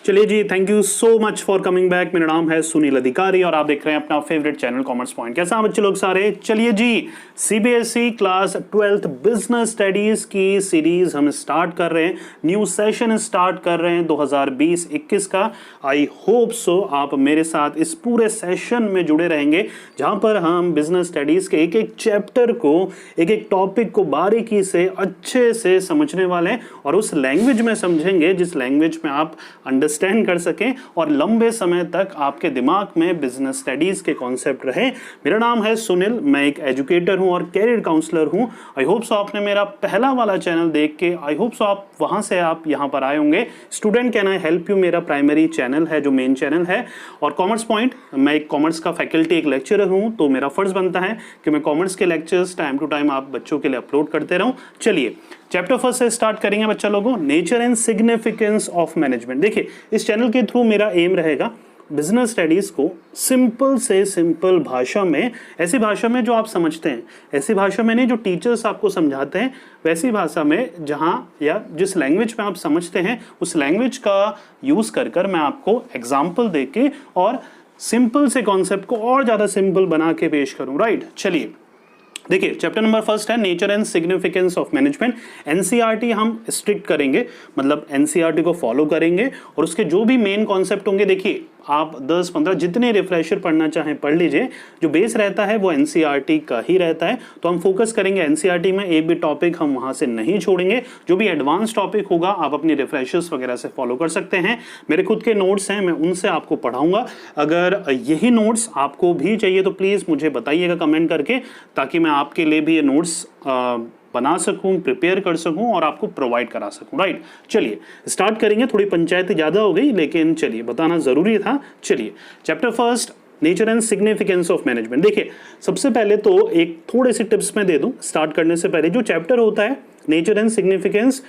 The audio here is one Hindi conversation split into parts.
चलिए जी, thank you so much for coming back. मेरा नाम है सुनील अधिकारी और आप देख रहे हैं अपना फेवरेट चैनल कॉमर्स पॉइंट। कैसा बच्चे लोग सारे? चलिए जी, CBSE class 12th business studies की सीरीज हम स्टार्ट कर रहे हैं, न्यू सेशन स्टार्ट कर रहे हैं 2020-21 का। आई होप सो आप मेरे साथ इस पूरे सेशन में जुड़े रहेंगे, जहां पर हम बिजनेस स्टडीज के एक एक चैप्टर को, एक एक टॉपिक को बारीकी से अच्छे से समझने वाले हैं और उस लैंग्वेज में समझेंगे जिस लैंग्वेज में आप अंडरस्टैंड कर सकें और लंबे समय तक आपके दिमाग में बिजनेस स्टडीज के कॉन्सेप्ट रहे। मेरा नाम है सुनील, मैं एक एजुकेटर हूं और कैरियर काउंसलर हूं। आई होप सो आपने मेरा पहला वाला चैनल देख के, आई होप सो आप वहां से आप यहां पर आए होंगे। Student can I help you मेरा प्राइमरी चैनल है, जो मेन चैनल है। और कॉमर्स पॉइंट, मैं एक कॉमर्स का फैकल्टी, एक लेक्चरर हूं, तो मेरा फर्ज बनता है कि मैं कॉमर्स के लेक्चर्स टाइम टू टाइम आप बच्चों के लिए अपलोड करते रहूं। चलिए चैप्टर फर्स्ट से स्टार्ट करेंगे बच्चा लोगों, nature and significance of management. देखिए, इस चैनल के थ्रू मेरा एम रहेगा बिजनेस स्टडीज को सिंपल से सिंपल भाषा में, ऐसी भाषा में जो आप समझते हैं, ऐसी भाषा में नहीं जो टीचर्स आपको समझाते हैं, वैसी भाषा में जहां या जिस लैंग्वेज में आप समझते हैं उस लैंग्वेज का यूज कर कर मैं आपको एग्जाम्पल दे के और सिंपल से कॉन्सेप्ट को और ज्यादा सिंपल बना के पेश करूं। राइट, चलिए देखिए, चैप्टर नंबर फर्स्ट है nature and significance of management. NCERT हम स्ट्रिक्ट करेंगे, मतलब एनसीईआरटी को फॉलो करेंगे और उसके जो भी मेन कॉन्सेप्ट होंगे, देखिए आप 10-15 जितने रिफ्रेशर पढ़ना चाहें पढ़ लीजिए, जो बेस रहता है वो एनसीईआरटी का ही रहता है। तो हम फोकस करेंगे एनसीईआरटी में, एक भी टॉपिक हम वहां से नहीं छोड़ेंगे। जो भी एडवांस टॉपिक होगा आप अपनी रिफ्रेशर्स वगैरह से फॉलो कर सकते हैं। मेरे खुद के नोट्स हैं, मैं उनसे आपको पढ़ाऊंगा। अगर यही नोट्स आपको भी चाहिए तो प्लीज मुझे बताइएगा कमेंट करके, ताकि मैं आपके लिए भी ये नोट्स बना सकूं, प्रिपेयर कर सकूं और आपको प्रोवाइड करा सकूं। राइट, चलिए स्टार्ट करेंगे। थोड़ी पंचायत ज्यादा हो गई, लेकिन चलिए बताना जरूरी था। चलिए chapter first, nature and significance of management. देखिए, सबसे पहले तो एक थोड़े से टिप्स मैं दे दूं स्टार्ट करने से पहले। जो चैप्टर होता है नेचर एंड सिग्निफिकेंस,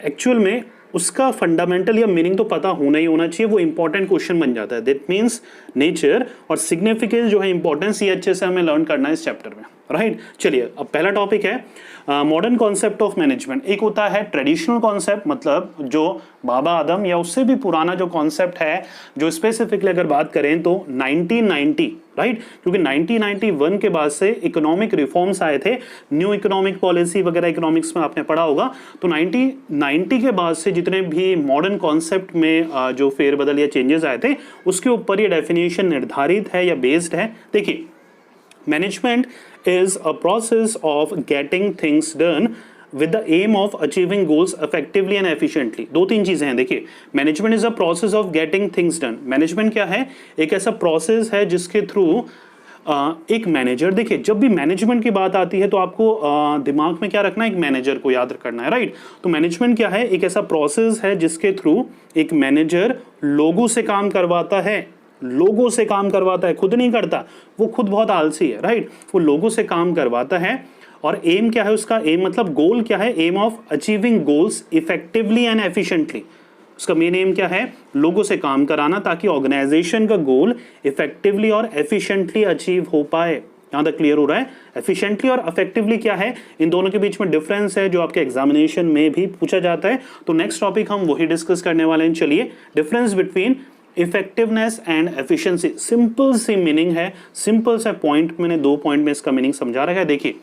एक्चुअल में उसका फंडामेंटल या मीनिंग तो पता होना ही होना चाहिए, वो इंपॉर्टेंट क्वेश्चन बन जाता है। दैट मीन्स नेचर और सिग्निफिकेंस जो है इंपॉर्टेंस, ये अच्छे से हमें लर्न करना है इस चैप्टर में। राइट, चलिए अब पहला टॉपिक है मॉडर्न कॉन्सेप्ट ऑफ मैनेजमेंट। एक होता है ट्रेडिशनल कॉन्सेप्ट, मतलब जो बाबा आदम या उससे भी पुराना जो कॉन्सेप्ट है, जो स्पेसिफिकली अगर बात करें तो 1990, राइट, क्योंकि 1991 के बाद से इकोनॉमिक रिफॉर्म्स आए थे, न्यू इकोनॉमिक पॉलिसी वगैरह इकोनॉमिक्स में आपने पढ़ा होगा। तो 1990 के बाद से जितने भी मॉडर्न कॉन्सेप्ट में जो फेरबदल या चेंजेस आए थे, उसके ऊपर ये डेफिनेशन निर्धारित है या बेस्ड है। देखिए, management is a process of getting things done with the aim of achieving goals effectively and efficiently। दो तीन चीजें हैं। देखिए, management is a process of getting things done. Management क्या है? एक ऐसा प्रोसेस है जिसके थ्रू एक मैनेजर, देखिए जब भी मैनेजमेंट की बात आती है तो आपको दिमाग में क्या रखना है? एक मैनेजर को याद रखना है। राइट, तो मैनेजमेंट क्या है? एक ऐसा प्रोसेस है जिसके थ्रू एक मैनेजर लोगों से काम करवाता है, लोगों से काम करवाता है, खुद नहीं करता, वो खुद बहुत आलसी है। राइट, वो लोगों से काम करवाता है। और एम क्या है उसका? एम मतलब गोल क्या है? Aim of achieving goals effectively and efficiently. उसका मेन एम क्या है? लोगों से काम कराना, ताकि ऑर्गेनाइजेशन का गोल इफेक्टिवली और एफिशिएंटली अचीव हो पाए। यहां तक क्लियर हो रहा है? एफिशिएंटली और इफेक्टिवली क्या है, इन दोनों के बीच में डिफरेंस है, जो आपके एग्जामिनेशन में भी पूछा जाता है। तो नेक्स्ट टॉपिक हम वही डिस्कस करने वाले हैं। चलिए, difference between effectiveness and efficiency. Simple सी मीनिंग है, सिंपल सा पॉइंट, मैंने 2 पॉइंट में इसका मीनिंग समझा रखा है। देखिए,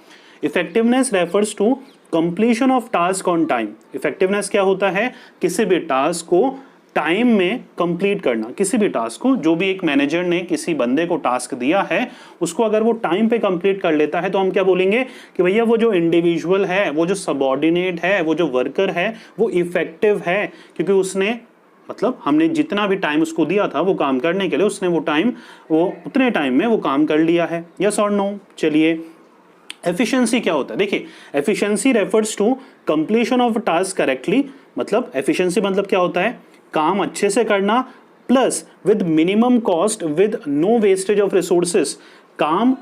effectiveness refers to completion of task on time. Effectiveness क्या होता है? किसी भी टास्क को टाइम में कंप्लीट करना। किसी भी टास्क को, जो भी एक मैनेजर ने किसी बंदे को टास्क दिया है, उसको अगर वो टाइम पे कंप्लीट कर लेता है तो हम क्या बोलेंगे कि भैया वो जो इंडिविजुअल है, वो जो सबऑर्डिनेट है, वो जो वर्कर है, वो इफेक्टिव है, क्योंकि उसने, मतलब हमने जितना भी टाइम उसको दिया था वो काम करने के लिए, उसने वो उतने टाइम में वो काम कर लिया है। यस और नो? चलिए, एफिशिएंसी क्या होता है? देखिए, efficiency refers to completion of task correctly. मतलब एफिशिएंसी मतलब क्या होता है? काम अच्छे से करना plus with minimum cost, with no wastage of resources. काम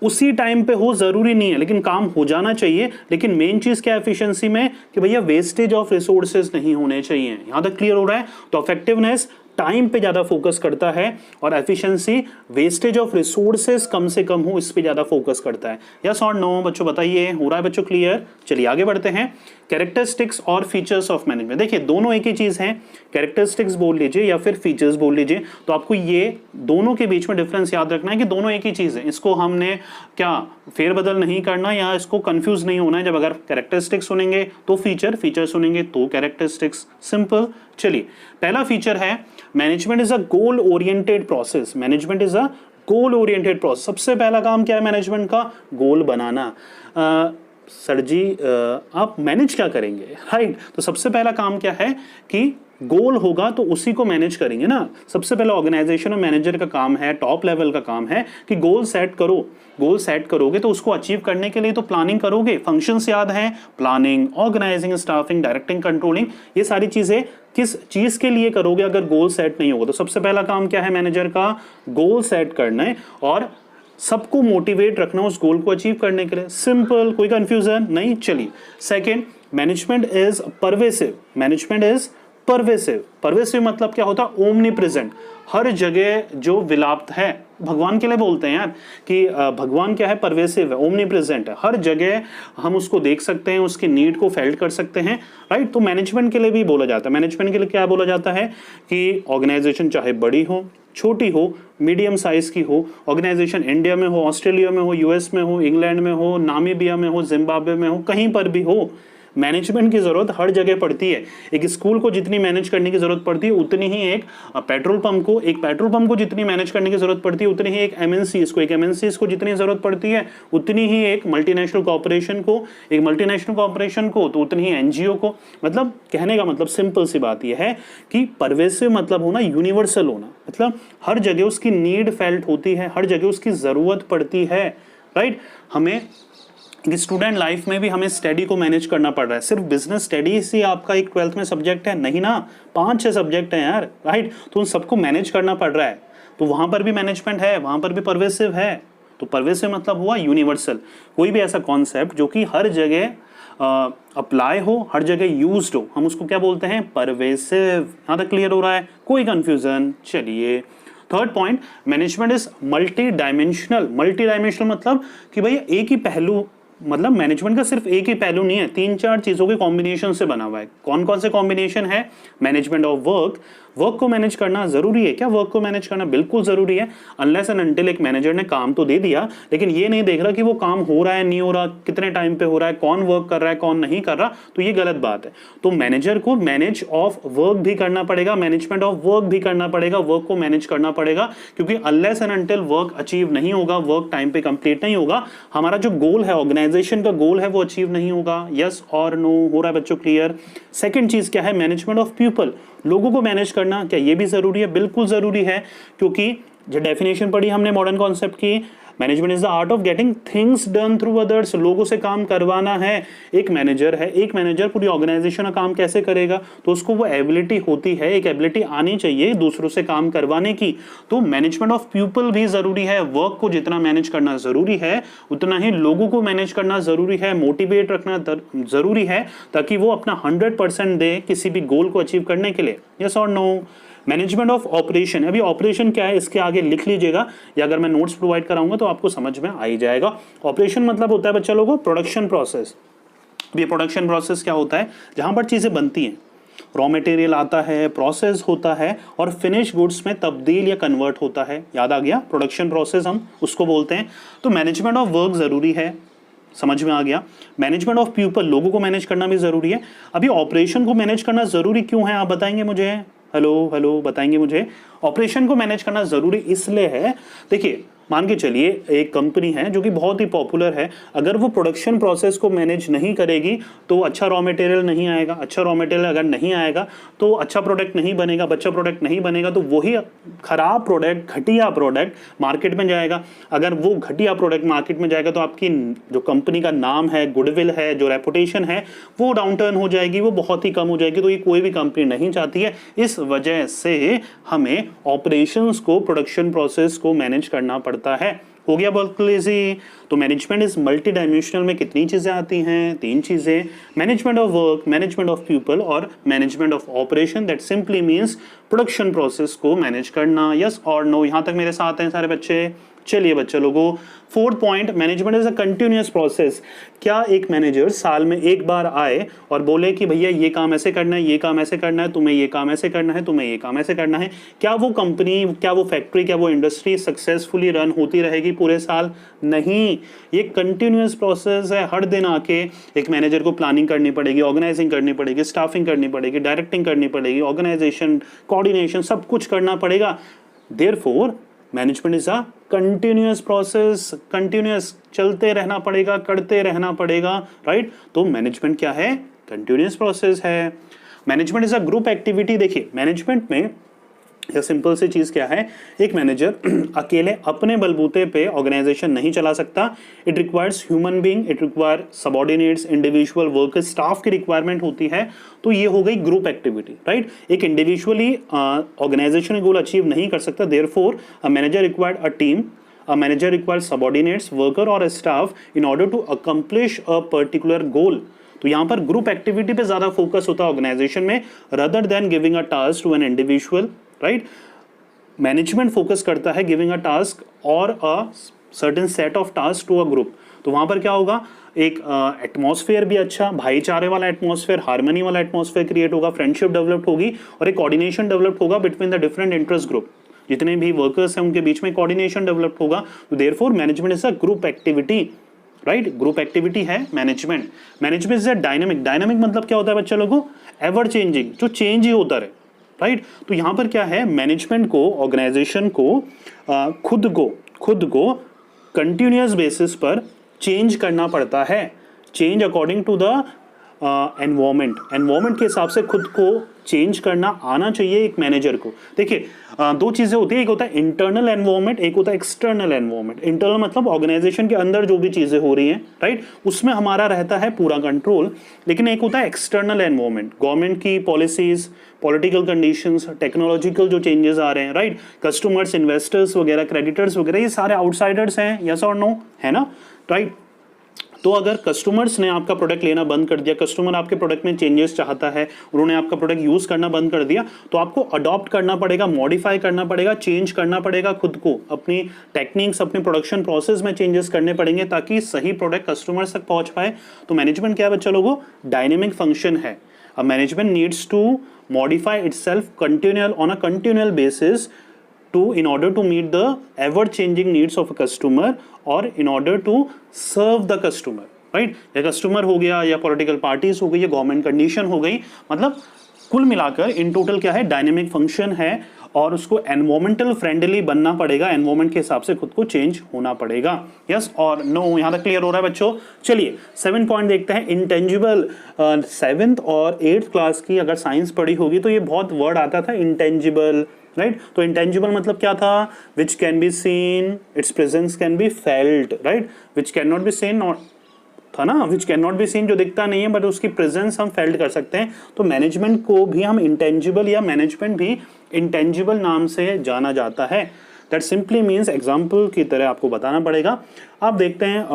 उसी टाइम पे हो जरूरी नहीं है, लेकिन काम हो जाना चाहिए। लेकिन मेन चीज क्या है एफिशिएंसी में? कि भैया वेस्टेज ऑफ रिसोर्सेज नहीं होने चाहिए। यहां तक क्लियर हो रहा है? तो इफेक्टिवनेस टाइम पे ज़्यादा फोकस करता है और एफिशिएंसी, वेस्टेज ऑफ रिसोर्सेज कम से कम हो, इस पे ज़्यादा फोकस करता है। यस और नो बच्चों बताइए, हो रहा है बच्चों क्लियर? चलिए आगे बढ़ते हैं। कैरेक्टरिस्टिक्स और फीचर्स ऑफ मैनेजमेंट, देखिए दोनों एक ही चीज़ है, कैरेक्टरिस्टिक्स बोल लीजिए या फिर फीचर्स बोल लीजिए, तो आपको ये दोनों के बीच में डिफरेंस याद रखना है कि दोनों एक ही चीज़ है। इसको हमने क्या फेरबदल नहीं करना या इसको कंफ्यूज नहीं होना है। जब अगर कैरेक्टरिस्टिक्स सुनेंगे तो फीचर, फीचर सुनेंगे तो कैरेक्टरिस्टिक्स, सिंपल। चलिए पहला फीचर है management is a goal oriented process. Management is a goal oriented process. सबसे पहला काम क्या है मैनेजमेंट का? गोल बनाना। सर जी आप मैनेज क्या करेंगे, राइट? तो सबसे पहला काम क्या है कि गोल होगा तो उसी को मैनेज करेंगे ना। सबसे पहले ऑर्गेनाइजेशन और मैनेजर का काम है, टॉप लेवल का काम है कि गोल सेट करो। गोल सेट करोगे तो उसको अचीव करने के लिए तो प्लानिंग करोगे। फंक्शंस याद हैं, planning, organising, staffing, directing, controlling. ये सारी चीजें किस चीज के लिए करोगे अगर गोल सेट नहीं होगा? तो सबसे पहला काम क्या है मैनेजर का? गोल सेट करना है और सबको मोटिवेट रखना उस गोल को अचीव करने के लिए। सिंपल, कोई कंफ्यूजन नहीं। चलिए second, management is pervasive. Management is pervasive. Pervasive मतलब क्या होता है? ओमनी प्रेजेंट, हर जगह जो विलाप्त है। भगवान के लिए बोलते हैं यार कि भगवान क्या है? परवेसिव है, ओमनी प्रेजेंट है, हर जगह हम उसको देख सकते हैं, उसकी नीड को फेल्ट कर सकते हैं, राइट? तो मैनेजमेंट के लिए भी बोला जाता है। मैनेजमेंट के लिए क्या बोला जाता है कि ऑर्गेनाइजेशन चाहे बड़ी हो, छोटी हो, मीडियम साइज की हो, ऑर्गेनाइजेशन इंडिया में हो, ऑस्ट्रेलिया में हो, यूएस में हो, इंग्लैंड में हो, नामीबिया में हो, जिम्बाब्वे में हो, कहीं पर भी हो, मैनेजमेंट की जरूरत हर जगह पड़ती है। एक स्कूल को जितनी मैनेज करने की जरूरत पड़ती है उतनी ही एक पेट्रोल पंप को जितनी मैनेज करने की जरूरत पड़ती है उतनी ही एक एमएनसीज को जितनी जरूरत पड़ती है उतनी ही एक मल्टीनेशनल कॉर्पोरेशन को तो उतनी ही एनजीओ को। मतलब कहने का मतलब सिंपल सी बात यह है कि परवेसिव मतलब होना यूनिवर्सल होना, मतलब हर जगह उसकी नीड फेल्ट होती है, हर जगह उसकी जरूरत पड़ती है, राइट? हमें स्टूडेंट लाइफ में भी हमें स्टडी को मैनेज करना पड़ रहा है। सिर्फ बिजनेस स्टडीज ही आपका एक 12th में सब्जेक्ट है नहीं ना, 5-6 सब्जेक्ट हैं यार, राइट? तो उन सबको मैनेज करना पड़ रहा है, तो वहां पर भी मैनेजमेंट है, वहां पर भी परवेसिव है। तो परवेसिव मतलब हुआ यूनिवर्सल, कोई भी ऐसा कॉन्सेप्ट जो कि हर जगह अप्लाई हो, हर जगह यूज्ड हो, हम उसको क्या बोलते हैं? परवेसिव। यहाँ तक क्लियर हो रहा है? कोई कंफ्यूजन? चलिए third point, management is multi dimensional. Multi dimensional मतलब कि भैया एक ही पहलू, मतलब मैनेजमेंट का सिर्फ एक ही पहलू नहीं है, 3-4 चीजों के कॉम्बिनेशन से बना हुआ है। कौन कौन से कॉम्बिनेशन है? मैनेजमेंट ऑफ वर्क, वर्क को मैनेज करना जरूरी है क्या? वर्क को मैनेज करना बिल्कुल जरूरी है। अनलेस एंड अनटिल एक मैनेजर ने काम तो दे दिया लेकिन ये नहीं देख रहा कि वो काम हो रहा है नहीं हो रहा, कितने टाइम पे हो रहा है, कौन वर्क कर रहा है कौन नहीं कर रहा, तो ये गलत बात है। तो मैनेजर को मैनेज ऑफ वर्क भी करना पड़ेगा, मैनेजमेंट ऑफ वर्क भी करना पड़ेगा, वर्क को मैनेज करना पड़ेगा, क्योंकि unless and until work achieve नहीं होगा, वर्क टाइम पे कंप्लीट नहीं होगा, हमारा जो गोल है, ऑर्गेनाइजेशन का गोल है, वो अचीव नहीं होगा। यस और नो? हो रहा है बच्चों क्लियर? सेकंड चीज क्या है? मैनेजमेंट ऑफ पीपल, लोगों को मैनेज करना। क्या ये भी जरूरी है? बिल्कुल जरूरी है, क्योंकि जो डेफिनेशन पढ़ी हमने मॉडर्न कॉन्सेप्ट की, management is the art of getting things done through others. लोगों से काम करवाना है। एक मैनेजर है, एक मैनेजर पूरी ऑर्गेनाइजेशन का काम कैसे करेगा? तो उसको वो एबिलिटी होती है, एक एबिलिटी आनी चाहिए दूसरों से काम करवाने की। तो मैनेजमेंट ऑफ पीपल भी जरूरी है। वर्क को जितना मैनेज करना जरूरी है उतना ही लोगों को मैनेज करना जरूरी है, मोटिवेट रखना जरूरी है, ताकि वो अपना 100% दे किसी भी गोल को अचीव करने के लिए। यस और नो? मैनेजमेंट ऑफ ऑपरेशन, अभी ऑपरेशन क्या है इसके आगे लिख लीजिएगा, या अगर मैं नोट्स प्रोवाइड कराऊंगा तो आपको समझ में आ ही जाएगा। ऑपरेशन मतलब होता है बच्चा लोगों प्रोडक्शन प्रोसेस। ये प्रोडक्शन प्रोसेस क्या होता है? जहां पर चीजें बनती हैं, रॉ मटेरियल आता है, प्रोसेस होता है और फिनिश गुड्स में तब्दील या कन्वर्ट होता है। याद आ गया? प्रोडक्शन प्रोसेस हम उसको बोलते हैं। तो मैनेजमेंट ऑफ वर्क जरूरी है, समझ में आ गया? मैनेजमेंट ऑफ पीपल, लोगों को मैनेज करना भी जरूरी है। अभी ऑपरेशन को मैनेज करना जरूरी क्यों है आप बताएंगे मुझे? हेलो बताएंगे मुझे? ऑपरेशन को मैनेज करना जरूरी इसलिए है, देखिए मान के चलिए एक कंपनी है जो कि बहुत ही पॉपुलर है, अगर वो प्रोडक्शन प्रोसेस को मैनेज नहीं करेगी तो अच्छा रॉ मटेरियल नहीं आएगा, अच्छा रॉ मटेरियल अगर नहीं आएगा तो अच्छा प्रोडक्ट नहीं बनेगा, अच्छा प्रोडक्ट नहीं बनेगा तो वही खराब प्रोडक्ट, घटिया प्रोडक्ट मार्केट में जाएगा। अगर वो घटिया प्रोडक्ट मार्केट में जाएगा तो आपकी जो कंपनी का नाम है, गुडविल है, जो रेपुटेशन है, वो डाउनटर्न हो जाएगी, वो बहुत ही कम हो जाएगी। तो ये कोई भी कंपनी नहीं चाहती है। इस वजह से हमें ऑपरेशंस को, प्रोडक्शन प्रोसेस को मैनेज करना पड़ता पड़ता है। हो गया बहुत इजी। तो मैनेजमेंट इज मल्टी डायमेंशनल में कितनी चीजें आती हैं? 3 चीजें, management of work, management of people और management of operation. That simply means production process को मैनेज करना। यस और नो, यहां तक मेरे साथ हैं सारे बच्चे? चलिए बच्चे लोगों, 4th point, management is a continuous process. क्या एक मैनेजर साल में एक बार आए और बोले कि भैया ये काम ऐसे करना है, ये काम ऐसे करना है, तुम्हें ये काम ऐसे करना है, तुम्हें ये काम ऐसे करना है? क्या वो कंपनी, क्या वो फैक्ट्री, क्या वो इंडस्ट्री सक्सेसफुली रन होती रहेगी पूरे साल? नहीं, ये कंटिन्यूअस प्रोसेस है। हर दिन आके एक मैनेजर को प्लानिंग करनी पड़ेगी, ऑर्गेनाइजिंग करनी पड़ेगी, स्टाफिंग करनी पड़ेगी, डायरेक्टिंग करनी पड़ेगी, ऑर्गेनाइजेशन, कोऑर्डिनेशन, सब कुछ करना पड़ेगा। Therefore management is a continuous process, continuous, चलते रहना पड़ेगा, करते रहना पड़ेगा, राइट? तो मैनेजमेंट क्या है? कंटिन्यूअस प्रोसेस है। Management is a group activity. देखिए मैनेजमेंट में यह सिंपल सी चीज क्या है, एक मैनेजर अकेले अपने बलबूते पे ऑर्गेनाइजेशन नहीं चला सकता। It requires human being, it require subordinates, individual workers, staff की रिक्वायरमेंट होती है। तो ये हो गई ग्रुप एक्टिविटी, राइट? एक इंडिविजुअली ऑर्गेनाइजेशन गोल अचीव नहीं कर सकता। Therefore a manager required a team, a manager requires subordinates, worker or a staff in order to accomplish a particular goal. तो यहाँ पर ग्रुप एक्टिविटी पे ज्यादा फोकस होता है ऑर्गेनाइजेशन में, rather than giving a task to an individual, right? Management focus करता है गिविंग अ टास्क और a certain set of task to a group. तो वहां पर क्या होगा, एक एटमॉस्फेयर भी अच्छा, भाईचारे वाला एटमॉस्फेयर, हार्मनी वाला एटमॉस्फेयर क्रिएट होगा, फ्रेंडशिप डेवलप होगी और एक कोऑर्डिनेशन डेवलप होगा between the different interest group. जितने भी वर्कर्स हैं उनके बीच में कोऑर्डिनेशन डेवलप होगा। तो therefore management is a group activity, right? Group activity है management. Management is a dynamic. Dynamic मतलब क्या होता है बच्चा लोगों? एवर चेंजिंग, जो चेंज ही होता रहे, राइट? तो यहां पर क्या है, मैनेजमेंट को, ऑर्गेनाइजेशन को खुद को कंटिन्यूअस बेसिस पर चेंज करना पड़ता है। Change according to the environment के हिसाब से खुद को चेंज करना आना चाहिए एक मैनेजर को। देखिए 2 चीजें होती है, एक होता है इंटरनल एनवायरमेंट, एक होता है एक्सटर्नल एनवायरमेंट। इंटरनल मतलब ऑर्गेनाइजेशन के अंदर जो भी चीजें हो रही हैं, राइट, उसमें हमारा रहता है पूरा कंट्रोल। लेकिन एक होता है एक्सटर्नल एनवायरमेंट, गवर्नमेंट की पॉलिसीज, पॉलिटिकल कंडीशंस, टेक्नोलॉजिकल जो चेंजेस आ रहे हैं, राइट, कस्टमर्स, इन्वेस्टर्स वगैरह, क्रेडिटर्स वगैरह, ये सारे आउटसाइडर्स हैं, यस और नो, है ना, राइट? तो अगर कस्टमर्स ने आपका प्रोडक्ट लेना बंद कर दिया, कस्टमर आपके प्रोडक्ट में चेंजेस चाहता है, उन्होंने आपका प्रोडक्ट यूज करना बंद कर दिया, तो आपको अडॉप्ट करना पड़ेगा, मॉडिफाई करना पड़ेगा, चेंज करना पड़ेगा खुद को, अपनी टेक्निक्स, अपने प्रोडक्शन प्रोसेस में चेंजेस करने पड़ेंगे ताकि सही प्रोडक्ट कस्टमर्स तक पहुंच पाए। तो मैनेजमेंट क्या है बच्चा लोगों? डायनेमिक फंक्शन है। A management needs to modify itself continual on a continual basis in order to meet the ever changing needs of a customer or in order to serve the customer, right? या कस्टमर हो गया, या पॉलिटिकल पार्टीज हो गई, या गवर्नमेंट कंडीशन हो गई, मतलब कुल मिलाकर इन टोटल क्या है, डायनेमिक फंक्शन है। और उसको एनवायरमेंटल फ्रेंडली बनना पड़ेगा, एनवायरमेंट के हिसाब से खुद को चेंज होना पड़ेगा। यस और नो, यहां तक क्लियर हो रहा है बच्चों? चलिए 7 पॉइंट देखते हैं। इंटेंजिबल, 7th और 8th क्लास की अगर साइंस पढ़ी होगी तो ये बहुत वर्ड आता था, इंटेंजिबल, राइट? तो इंटेंजिबल मतलब क्या था? Which can be seen, it's presence can be felt, right? Which can not be seen, not था ना, which can not be seen जो दिखता नहीं है बट उसकी प्रेजेंस हम फेल्ट कर सकते हैं। तो मैनेजमेंट को भी हम इंटेंजिबल या मैनेजमेंट भी इंटेंजिबल नाम से जाना जाता है। दैट सिंपली मीन्स, एग्जाम्पल की तरह आपको बताना पड़ेगा। आप देखते हैं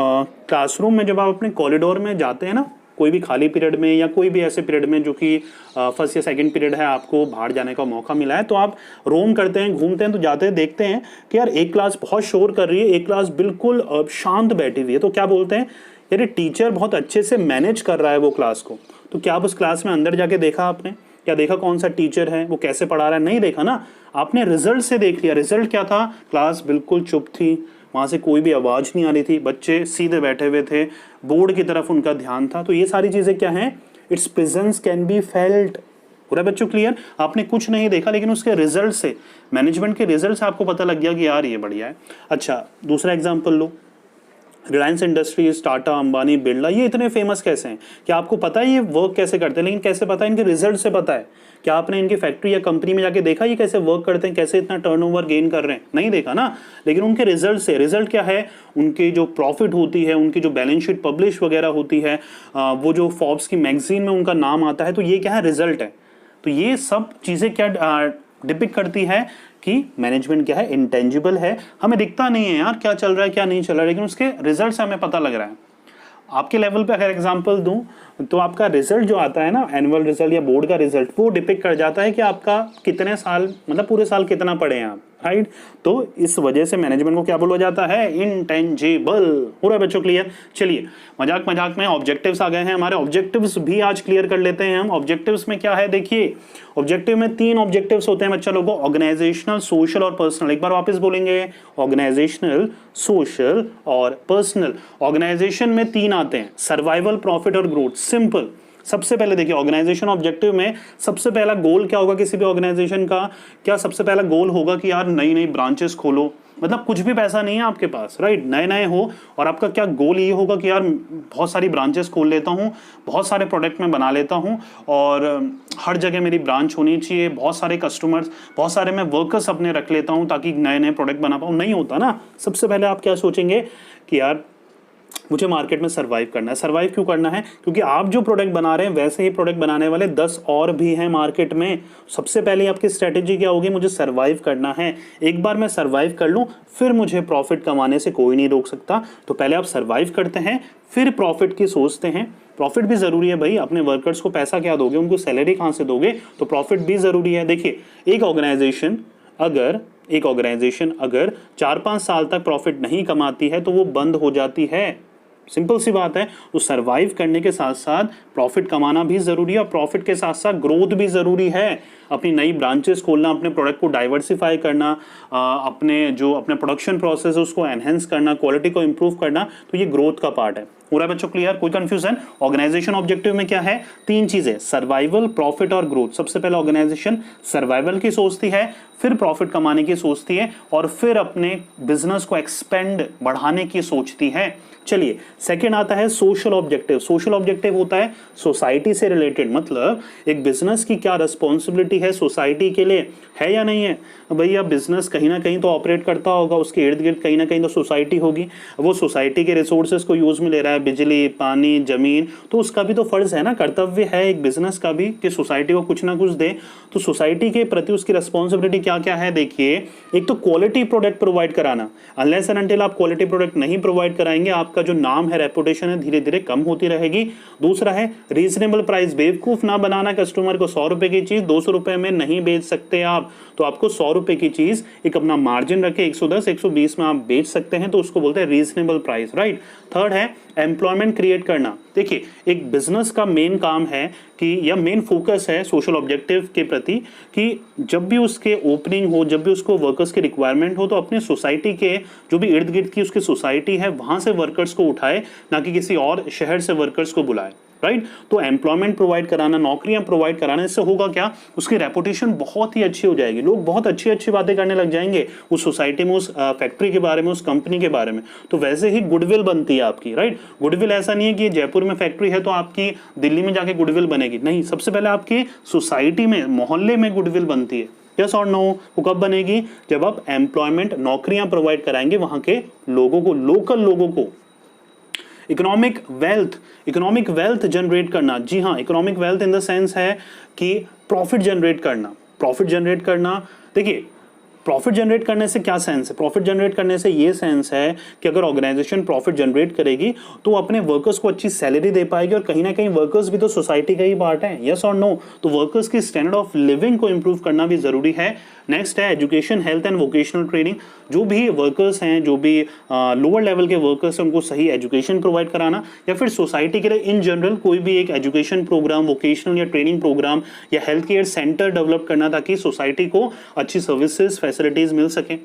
क्लासरूम में जब आप अपने कॉरिडोर में जाते हैं ना, कोई भी खाली पीरियड में या कोई भी ऐसे पीरियड में जो कि फर्स्ट या सेकंड पीरियड है, आपको बाहर जाने का मौका मिला है, तो आप रोम करते हैं, घूमते हैं, तो जाते हैं देखते हैं कि यार एक क्लास बहुत शोर कर रही है, एक क्लास बिल्कुल शांत बैठी हुई है। तो क्या बोलते हैं, यार टीचर बहुत अच्छे से मैनेज कर रहा है वो क्लास को। तो क्या आप उस क्लास में अंदर जाके देखा आपने? क्या देखा कौन सा टीचर है, वो कैसे पढ़ा रहा है? नहीं देखा ना, आपने रिजल्ट से देख लिया। रिजल्ट क्या था? क्लास बिल्कुल चुप थी, वहां से कोई भी आवाज नहीं आ रही थी, बच्चे सीधे बैठे हुए थे, बोर्ड की तरफ उनका ध्यान था। तो ये सारी चीजें क्या हैं? It's presence can be felt. पूरा बच्चों क्लियर? आपने कुछ नहीं देखा लेकिन उसके रिजल्ट से, मैनेजमेंट के रिजल्ट से आपको पता लग गया कि यार ये बढ़िया है। अच्छा दूसरा एग्जाम्पल लो, रिलायंस इंडस्ट्रीज, टाटा, अंबानी, बिरला, ये इतने फेमस कैसे हैं? क्या आपको पता है ये वर्क कैसे करते हैं? लेकिन कैसे पता है? इनके रिजल्ट से पता है। क्या आपने इनकी फैक्ट्री या कंपनी में जाके देखा ये कैसे वर्क करते हैं, कैसे इतना टर्नओवर गेन कर रहे हैं? नहीं देखा ना, लेकिन उनके रिजल्ट से, रिजल्ट क्या है? उनकी जो प्रॉफिट होती है, उनकी जो बैलेंस शीट पब्लिश वगैरह होती है, वो जो फोर्ब्स की मैगजीन में उनका नाम आता है, तो ये क्या है? रिजल्ट है। तो ये सब चीजें क्या डिपिक्ट करती है? कि मैनेजमेंट क्या है, इंटेंजिबल है, हमें दिखता नहीं है यार क्या चल रहा है क्या नहीं चल रहा है, लेकिन उसके रिजल्ट से हमें पता लग रहा है। आपके लेवल पे अगर एग्जांपल दूं तो आपका रिजल्ट जो आता है ना, एनुअल रिजल्ट या बोर्ड का रिजल्ट, वो डिपिक्ट कर जाता है कि आपका कितने साल, मतलब पूरे साल कितना पढ़े हैं आप, राइट। तो इस वजह से मैनेजमेंट को क्या बोला जाता है, इंटेंजिबल। हो रहा है बच्चों क्लियर? चलिए मजाक मजाक में ऑब्जेक्टिव्स आ गए हैं हमारे, ऑब्जेक्टिव्स भी आज क्लियर कर लेते हैं हम। ऑब्जेक्टिव्स में क्या है देखिए, ऑब्जेक्टिव में 3 ऑब्जेक्टिव्स होते हैं बच्चा लोगों, ऑर्गेनाइजेशनल, सोशल और पर्सनल। एक बार वापस बोलेंगे, ऑर्गेनाइजेशनल, सोशल और पर्सनल। ऑर्गेनाइजेशन में 3 आते हैं, सर्वाइवल, प्रॉफिट और ग्रोथ। सिंपल। सबसे पहले देखिए ऑर्गेनाइजेशन ऑब्जेक्टिव में सबसे पहला गोल क्या होगा किसी भी ऑर्गेनाइजेशन का, क्या सबसे पहला गोल होगा कि यार नई नई ब्रांचेस खोलो, मतलब कुछ भी पैसा नहीं है आपके पास, राइट, नए नए हो, और आपका क्या गोल ये होगा कि यार बहुत सारी ब्रांचेस खोल लेता हूँ, बहुत सारे प्रोडक्ट मैं बना लेता हूँ और हर जगह मेरी ब्रांच होनी चाहिए, बहुत सारे कस्टमर्स, बहुत सारे मैं वर्कर्स अपने रख लेता हूँ ताकि नए नए प्रोडक्ट बना पाऊँ। नहीं होता ना। सबसे पहले आप क्या सोचेंगे कि यार मुझे मार्केट में सर्वाइव करना है। सर्वाइव क्यों करना है? क्योंकि आप जो प्रोडक्ट बना रहे हैं वैसे ही प्रोडक्ट बनाने वाले 10 और भी हैं मार्केट में। सबसे पहले आपकी स्ट्रेटेजी क्या होगी, मुझे सर्वाइव करना है। एक बार मैं सर्वाइव कर लूं फिर मुझे प्रॉफिट कमाने से कोई नहीं रोक सकता। तो पहले आप सर्वाइव करते हैं फिर प्रॉफिट की सोचते हैं। प्रॉफिट भी जरूरी है भाई, अपने वर्कर्स को पैसा क्या दोगे, उनको सैलरी कहां से दोगे, तो प्रॉफिट भी जरूरी है। देखिए एक ऑर्गेनाइजेशन अगर 4-5 साल तक प्रॉफिट नहीं कमाती है तो वो बंद हो जाती है। सिंपल सी बात है। तो सरवाइव करने के साथ साथ प्रॉफिट कमाना भी जरूरी है और प्रॉफिट के साथ साथ ग्रोथ भी जरूरी है। अपनी नई ब्रांचेस खोलना, अपने प्रोडक्ट को डाइवर्सिफाई करना, अपने प्रोडक्शन प्रोसेस है उसको एनहेंस करना, क्वालिटी को इंप्रूव करना, तो ये ग्रोथ का पार्ट है। पूरा बच्चों क्लियर? कोई कंफ्यूजन? ऑर्गेनाइजेशन ऑब्जेक्टिव में क्या है, 3 चीजें, सर्वाइवल, प्रॉफिट और ग्रोथ। सबसे पहले ऑर्गेनाइजेशन सर्वाइवल की सोचती है, फिर प्रॉफिट कमाने की सोचती है और फिर अपने बिजनेस को एक्सपेंड, बढ़ाने की सोचती है। चलिए सेकंड आता है सोशल ऑब्जेक्टिव। सोशल ऑब्जेक्टिव होता है सोसाइटी से रिलेटेड, मतलब एक बिजनेस की क्या रिस्पॉन्सिबिलिटी है सोसाइटी के लिए, है या नहीं है। भैया बिजनेस कहीं ना कहीं तो ऑपरेट करता होगा, उसके इर्द गिर्द कहीं ना कहीं तो सोसाइटी होगी, वो सोसाइटी के रिसोर्सेज को यूज में ले रहा है, बिजली, पानी, जमीन, तो उसका भी तो फर्ज है ना, कर्तव्य है एक बिजनेस का भी कि सोसाइटी को कुछ ना कुछ दे। तो सोसाइटी के प्रति उसकी रिस्पॉन्सिबिलिटी क्या क्या है देखिए। एक तो क्वालिटी प्रोडक्ट प्रोवाइड कराना, अनलेस एंड अनटिल आप क्वालिटी प्रोडक्ट नहीं प्रोवाइड कराएंगे आपका जो नाम है, रेपुटेशन है, धीरे धीरे कम होती रहेगी। दूसरा है रीजनेबल प्राइस, बेवकूफ ना बनाना कस्टमर को। 100 रुपए की चीज 200 रुपए में नहीं बेच सकते आप, तो आपको 100 रुपए की चीज एक अपना मार्जिन रखे 110 120 में आप बेच सकते हैं, तो उसको बोलते हैं रीजनेबल प्राइस, राइट। थर्ड है एम्प्लॉयमेंट क्रिएट करना। देखिए एक बिजनेस का मेन काम है कि, या मेन फोकस है सोशल ऑब्जेक्टिव के प्रति, कि जब भी उसके ओपनिंग हो, जब भी उसको वर्कर्स की रिक्वायरमेंट हो, तो अपने सोसाइटी के जो भी इर्द गिर्द की उसकी सोसाइटी है वहां से वर्कर्स को उठाए, ना कि किसी और शहर से वर्कर्स को बुलाए, राइट। तो एम्प्लॉयमेंट प्रोवाइड कराना, नौकरियां प्रोवाइड कराना, इससे होगा क्या, उसकी रेपुटेशन बहुत ही अच्छी हो जाएगी, लोग बहुत अच्छी अच्छी बातें करने लग जाएंगे उस सोसाइटी में, उस फैक्ट्री के बारे में, उस कंपनी के बारे में। तो वैसे ही गुडविल बनती है आपकी, राइट। गुडविल ऐसा नहीं है कि जयपुर में फैक्ट्री है तो आपकी दिल्ली में जाके गुडविल बनेगी, नहीं, सबसे पहले आपकी सोसाइटी में, मोहल्ले में गुडविल बनती है। यस और नो? वो कब बनेगी, जब आप एम्प्लॉयमेंट, नौकरियां प्रोवाइड कराएंगे वहां के लोगों को, लोकल लोगों को। इकोनॉमिक वेल्थ जनरेट करना, जी हाँ, economic wealth in the sense है कि प्रॉफिट जनरेट करना। देखिए प्रॉफिट जनरेट करने से क्या सेंस है, प्रॉफिट जनरेट करने से ये सेंस है कि अगर ऑर्गेनाइजेशन प्रॉफिट जनरेट करेगी तो अपने वर्कर्स को अच्छी सैलरी दे पाएगी, और कहीं ना कहीं वर्कर्स भी तो सोसाइटी का ही पार्ट है, यस और नो। तो वर्कर्स की स्टैंडर्ड ऑफ लिविंग को इंप्रूव करना भी जरूरी है। नेक्स्ट है education, health and vocational training. जो भी वर्कर्स हैं, जो भी लोअर लेवल के वर्कर्स हैं, उनको सही एजुकेशन प्रोवाइड कराना, या फिर सोसाइटी के लिए इन जनरल कोई भी एक एजुकेशन प्रोग्राम, वोकेशनल या ट्रेनिंग प्रोग्राम या हेल्थ केयर सेंटर डेवलप करना, ताकि सोसाइटी को अच्छी सर्विसेज, फैसिलिटीज मिल सके।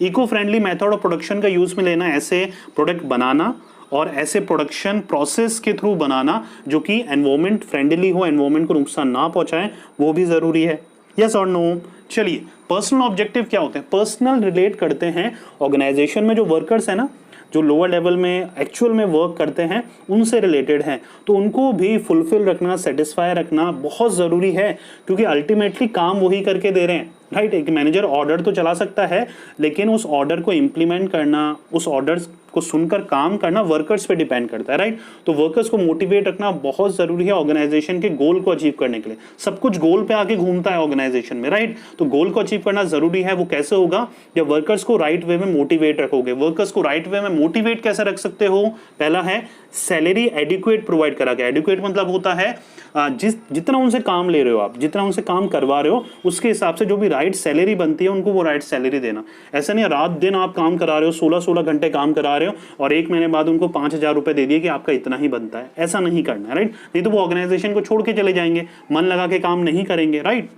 Eco friendly method of production का यूज में लेना, ऐसे प्रोडक्ट बनाना और ऐसे प्रोडक्शन प्रोसेस के थ्रू बनाना जो कि एनवायरमेंट फ्रेंडली हो, एनवायरमेंट को नुकसान ना पहुंचाए, वो भी जरूरी है। यस और नो? चलिए पर्सनल ऑब्जेक्टिव क्या होते हैं, पर्सनल रिलेट करते हैं ऑर्गेनाइजेशन में जो वर्कर्स है ना, जो लोअर लेवल में एक्चुअल में वर्क करते हैं, उनसे रिलेटेड हैं, तो उनको भी फुलफिल रखना, सेटिस्फाई रखना बहुत ज़रूरी है, क्योंकि अल्टीमेटली काम वही करके दे रहे हैं, राइट। एक मैनेजर ऑर्डर तो चला सकता है, लेकिन उस ऑर्डर को इम्प्लीमेंट करना, उस ऑर्डर को सुनकर काम करना वर्कर्स पे डिपेंड करता है, राइट। तो वर्कर्स को मोटिवेट रखना बहुत जरूरी है ऑर्गेनाइजेशन के गोल को अचीव करने के लिए। सब कुछ गोल पे आके घूमता है ऑर्गेनाइजेशन में, राइट। तो गोल को अचीव करना जरूरी है। वो कैसे होगा? जब वर्कर्स को राइट वे में मोटिवेट रखोगे। वर्कर्स को राइट वे में मोटिवेट कैसे रख सकते हो? पहला है सैलरी एडिक्वेट प्रोवाइड करा के। एडिक्वेट मतलब होता है जितना उनसे काम ले रहे हो आप, जितना उनसे काम करवा रहे हो, उसके हिसाब से जो भी राइट सैलरी बनती है उनको वो राइट सैलरी देना। ऐसा नहीं रात दिन आप काम करा रहे हो, 16-16 घंटे काम करा रहे हो और 1 महीने बाद उनको 5,000 रुपए दे दिए कि आपका इतना ही बनता है। ऐसा नहीं करना है, राइट। नहीं तो वो ऑर्गेनाइजेशन को छोड़ के चले जाएंगे, मन लगा के काम नहीं करेंगे, राइट।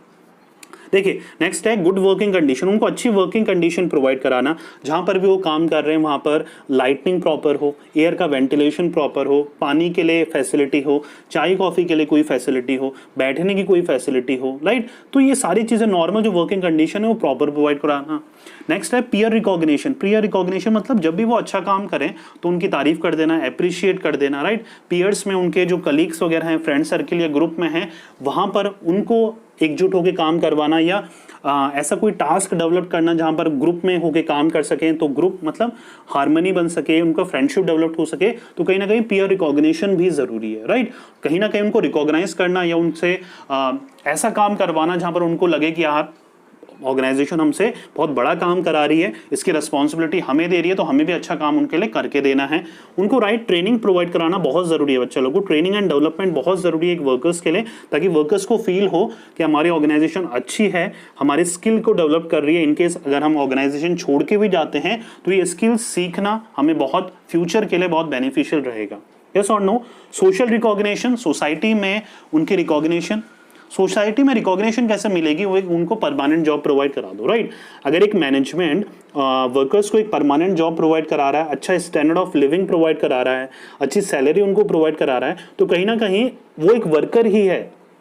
देखिए नेक्स्ट है गुड वर्किंग कंडीशन। उनको अच्छी वर्किंग कंडीशन प्रोवाइड कराना। जहां पर भी वो काम कर रहे हैं वहां पर लाइटनिंग प्रॉपर हो, एयर का वेंटिलेशन प्रॉपर हो, पानी के लिए फैसिलिटी हो, चाय कॉफी के लिए कोई फैसिलिटी हो, बैठने की कोई फैसिलिटी हो, राइट। तो ये सारी चीजें नॉर्मल जो वर्किंग कंडीशन है वो प्रॉपर प्रोवाइड कराना। नेक्स्ट है पीयर रिकॉग्निशन। पीयर रिकॉग्निशन मतलब जब भी वो अच्छा काम करें तो उनकी तारीफ कर देना, अप्रिशिएट कर देना, राइट। पीयर्स में उनके जो कलीग्स वगैरह हैं, फ्रेंड सर्किल या ग्रुप में हैं, वहां पर उनको एकजुट होकर काम करवाना या ऐसा कोई टास्क डेवलप करना जहां पर ग्रुप में होके काम कर सकें, तो ग्रुप मतलब हार्मनी बन सके, उनका फ्रेंडशिप डेवलप हो सके, तो कहीं ना कहीं पीयर रिकॉग्निशन भी जरूरी है, राइट। कहीं ना कहीं उनको रिकॉग्नाइज करना या उनसे ऐसा काम करवाना जहां पर उनको लगे कि यार ऑर्गेनाइजेशन हमसे बहुत बड़ा काम करा रही है, इसकी रिस्पॉन्सिबिलिटी हमें दे रही है, तो हमें भी अच्छा काम उनके लिए करके देना है। उनको राइट ट्रेनिंग प्रोवाइड कराना बहुत जरूरी है। बच्चा लोगों को ट्रेनिंग एंड डेवलपमेंट बहुत जरूरी है एक वर्कर्स के लिए, ताकि वर्कर्स को फील हो कि हमारी ऑर्गेनाइजेशन अच्छी है, हमारे स्किल को डेवलप कर रही है। इनकेस अगर हम ऑर्गेनाइजेशन छोड़ के भी जाते हैं तो ये स्किल सीखना हमें बहुत फ्यूचर के लिए बहुत बेनिफिशियल रहेगा। यस और नो? सोशल रिकॉग्निशन, सोसाइटी में उनकी रिकॉग्निशन। सोसाइटी में रिकॉग्निशन कैसे मिलेगी? वो उनको परमानेंट जॉब प्रोवाइड करा दो, राइट। अगर एक मैनेजमेंट वर्कर्स को एक परमानेंट जॉब प्रोवाइड करा रहा है, अच्छा स्टैंडर्ड ऑफ लिविंग प्रोवाइड करा रहा है, अच्छी सैलरी उनको प्रोवाइड करा रहा है, तो कहीं ना कहीं वो एक वर्कर ही है।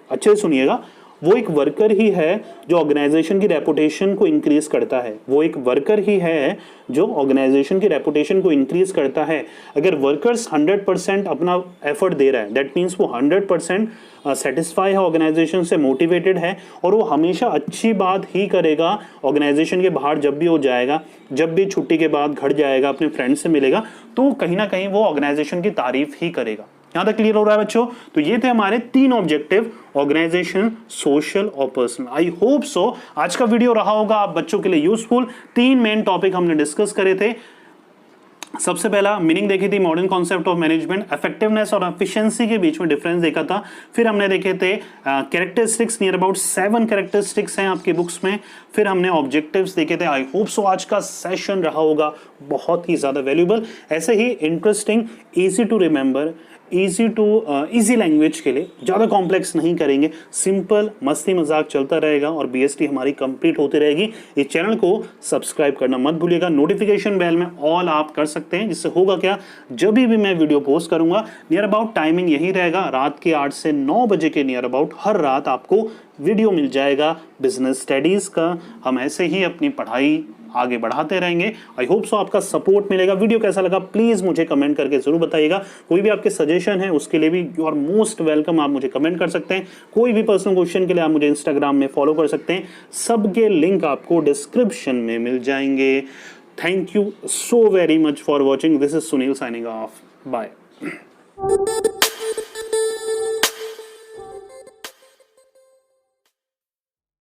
अच्छे से सुनिएगा, वो एक वर्कर ही है जो ऑर्गेनाइजेशन की रेपुटेशन को इंक्रीज करता है। वो एक वर्कर ही है जो ऑर्गेनाइजेशन की रेपुटेशन को इंक्रीज करता है। अगर वर्कर्स 100% अपना एफर्ट दे रहा है, दैट मीन्स वो 100% सेटिस्फाई है, ऑर्गेनाइजेशन से मोटिवेटेड है, और वो हमेशा अच्छी बात ही करेगा। ऑर्गेनाइजेशन के बाहर जब भी वो जाएगा, जब भी छुट्टी के बाद घर जाएगा, अपने फ्रेंड से मिलेगा, तो कहीं ना कहीं वो ऑर्गेनाइजेशन की तारीफ ही करेगा। यहां तक क्लियर हो रहा है बच्चों? तो ये थे हमारे 3 ऑब्जेक्टिव, ऑर्गेनाइजेशन, सोशल और पर्सनल। आई होप सो आज का वीडियो रहा होगा आप बच्चों के लिए यूजफुल। 3 मेन टॉपिक हमने डिस्कस करे थे। सबसे पहला मीनिंग देखी थी modern concept of management, effectiveness और एफिशिएंसी के बीच में डिफरेंस देखा था। फिर हमने देखे थे कैरेक्टरिस्टिक्स, नियर अबाउट 7 कैरेक्टरिस्टिक्स हैं आपकी बुक्स में। फिर हमने ऑब्जेक्टिव्स देखे थे। आई होप सो आज का सेशन रहा होगा बहुत ही ज्यादा वैल्यूएबल। ऐसे ही interesting, easy to remember, easy language के लिए, ज़्यादा कॉम्प्लेक्स नहीं करेंगे, सिंपल मस्ती मजाक चलता रहेगा और बीएसटी हमारी कंप्लीट होती रहेगी। इस चैनल को सब्सक्राइब करना मत भूलिएगा। नोटिफिकेशन बेल में ऑल आप कर सकते हैं, जिससे होगा क्या, जब भी मैं वीडियो पोस्ट करूंगा, नियर अबाउट टाइमिंग यही रहेगा, रात के 8 से 9 बजे के नियर अबाउट हर रात आपको वीडियो मिल जाएगा बिजनेस स्टडीज का। हम ऐसे ही अपनी पढ़ाई आगे बढ़ाते रहेंगे। आई होप सो आपका सपोर्ट मिलेगा। वीडियो कैसा लगा प्लीज मुझे कमेंट करके जरूर बताइएगा। कोई भी आपके सजेशन है उसके लिए भी यू आर मोस्ट वेलकम, आप मुझे कमेंट कर सकते हैं। कोई भी पर्सनल क्वेश्चन के लिए आप मुझे इंस्टाग्राम में फॉलो कर सकते हैं। सबके लिंक आपको डिस्क्रिप्शन में मिल जाएंगे। Thank you so very much for watching. This is Sunil signing off. Bye.